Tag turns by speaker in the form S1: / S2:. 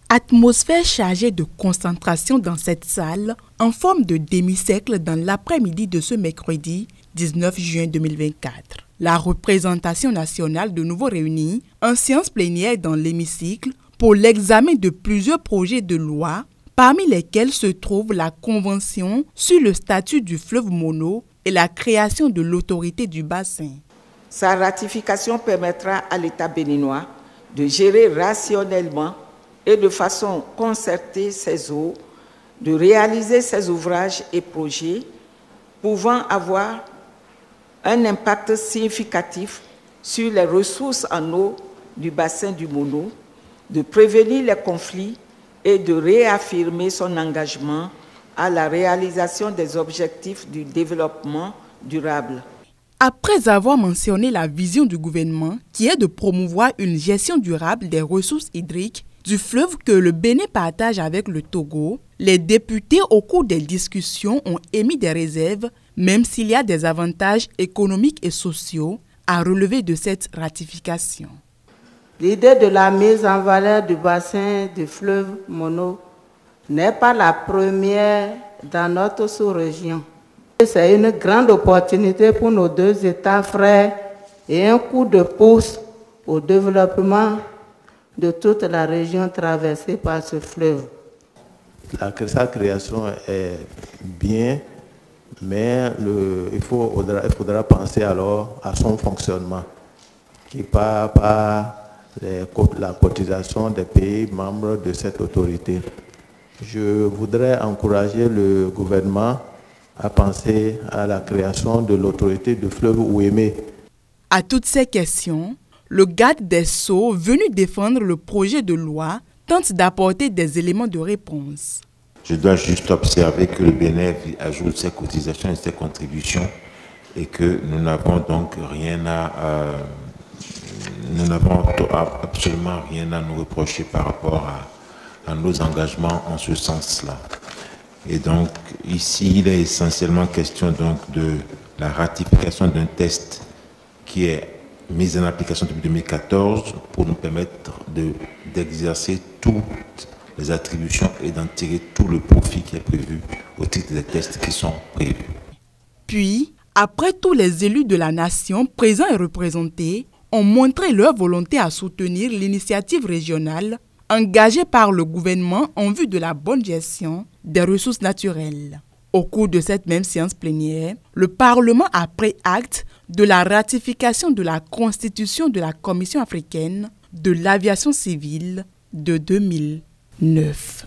S1: Atmosphère chargée de concentration dans cette salle, en forme de demi-cercle dans l'après-midi de ce mercredi 19 juin 2024. La représentation nationale de nouveau réunie en séance plénière dans l'hémicycle pour l'examen de plusieurs projets de loi, parmi lesquels se trouve la Convention sur le statut du fleuve Mono et la création de l'autorité du bassin.
S2: Sa ratification permettra à l'État béninois de gérer rationnellement et de façon concertée ses eaux, de réaliser ses ouvrages et projets pouvant avoir un impact significatif sur les ressources en eau du bassin du Mono, de prévenir les conflits et de réaffirmer son engagement à la réalisation des objectifs du développement durable.
S1: Après avoir mentionné la vision du gouvernement qui est de promouvoir une gestion durable des ressources hydriques du fleuve que le Bénin partage avec le Togo, les députés au cours des discussions ont émis des réserves, même s'il y a des avantages économiques et sociaux à relever de cette ratification.
S3: L'idée de la mise en valeur du bassin du fleuve Mono n'est pas la première dans notre sous-région. C'est une grande opportunité pour nos deux États frères et un coup de pouce au développement de toute la région traversée par ce fleuve.
S4: Sa création est bien, mais il faudra penser alors à son fonctionnement, qui part par la cotisation des pays membres de cette autorité. Je voudrais encourager le gouvernement à penser à la création de l'autorité du fleuve Ouémé.
S1: À toutes ces questions, le garde des Sceaux, venu défendre le projet de loi, tente d'apporter des éléments de réponse.
S5: Je dois juste observer que le Bénin ajoute ses cotisations et ses contributions et que nous n'avons donc absolument rien à nous reprocher par rapport à nos engagements en ce sens-là. Et donc ici, il est essentiellement question donc de la ratification d'un test qui est mis en application depuis 2014 pour nous permettre d'exercer toutes les attributions et d'en tirer tout le profit qui est prévu au titre des tests qui sont prévus.
S1: Puis, après tous les élus de la nation présents et représentés ont montré leur volonté à soutenir l'initiative régionale engagée par le gouvernement en vue de la bonne gestion des ressources naturelles. Au cours de cette même séance plénière, le Parlement a pris acte de la ratification de la Constitution de la Commission africaine de l'aviation civile de 2009.